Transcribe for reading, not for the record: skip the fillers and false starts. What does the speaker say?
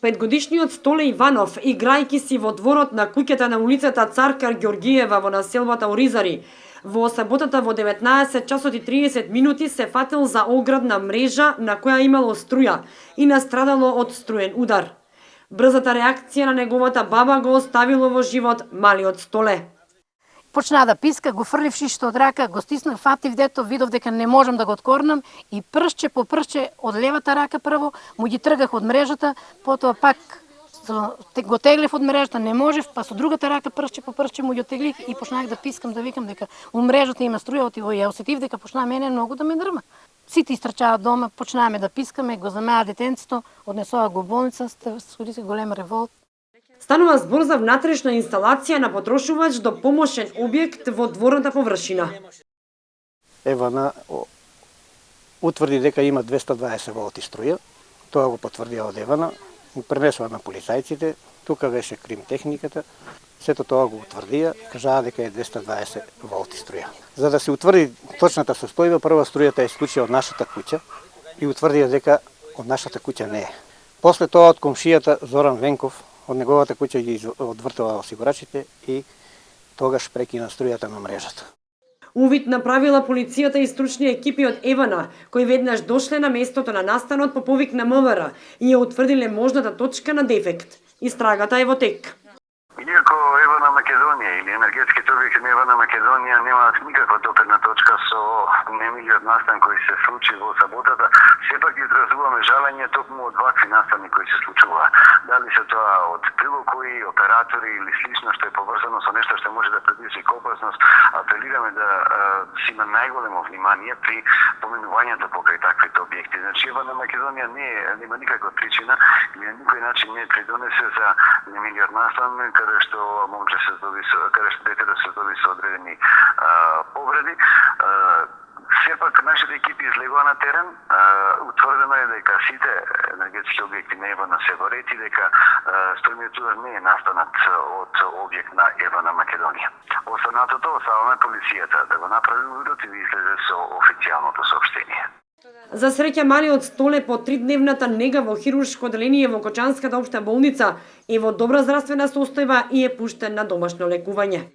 Петгодишниот Столе Иванов, играјќи си во дворот на куќата на улицата Царка Ѓоргиева во населбата Оризари, во саботата во 19 часот и 30 минути се фатил за оградна мрежа на која имало струја и настрадало од струен удар. Брзата реакција на неговата баба го оставило во живот малиот Столе. Почна да писка, го фрлив шишто од рака, го стиснав, фатив дето, видов дека не можам да го откорнам и пршче по пршче од левата рака прво му ги тргах од мрежата, потоа пак го теглев од мрежата, не можев, па со другата рака пршче по пршче му ги оттеглих и почнах да пискам, да викам дека у мрежата има струја, ја осетив дека почна мене многу да ме дрма. Сите истрчаат дома, почнаваме да пискаме, го замеа детенцето, однесоа го болница, случи се голем револт. Станува збор за внатрешна инсталација на потрошувач до помошен објект во дворната површина. Евана утврди дека има 220 волти струја, тоа го потврдија од Евана, го пренесува на полицајците, тука беше крим техниката, сето тоа го утврдија, кажаа дека е 220 волти струја. За да се утврди точната состојба, прва струјата е исклучија од нашата куќа и утврдија дека од нашата куќа не е. После тоа од комшијата Зоран Венков, од неговата куќа ги одвртува осигурачите и тогаш прекина струјата на мрежата. Увид направила полицијата и стручни екипи од Евана, кои веднаш дошле на местото на настанот по повик на МВР и ја утврдиле можната точка на дефект. Истрагата е во тек. Иако Евана Македонија или енергетските објекти на Евана Македонија немаат никаква допирна точка со немилиот настан кој се случи во саботата, сепак изразуваме жалење токму од вакви настани кои се случуваат. Дали се тоа од било кои оператори или слично што е поврзано со нешто што може да предизвика опасност, апелираме да си има најголемо внимание при поминувањето покрај таквите објекти. Значи Евана Македонија нема никаква причина или на никој начин не придонесе за немилиот настан каде што момче се здоби каде што дете да се здоби со одредени повреди. Сепак нашите екипи излегува на терен, утврдено е дека сите енергетски објекти на Евана се во ред и дека струјниот удар не е настанат од објект на Евана Македонија. Останатото оставаме полицијата да го направи увидот и да излезе со официјалното соопштение. За среќа малиот Столе по 3-дневната нега во хируршко оделение во Кочанската општа болница е во добра здравствена состојба и е пуштен на домашно лекување.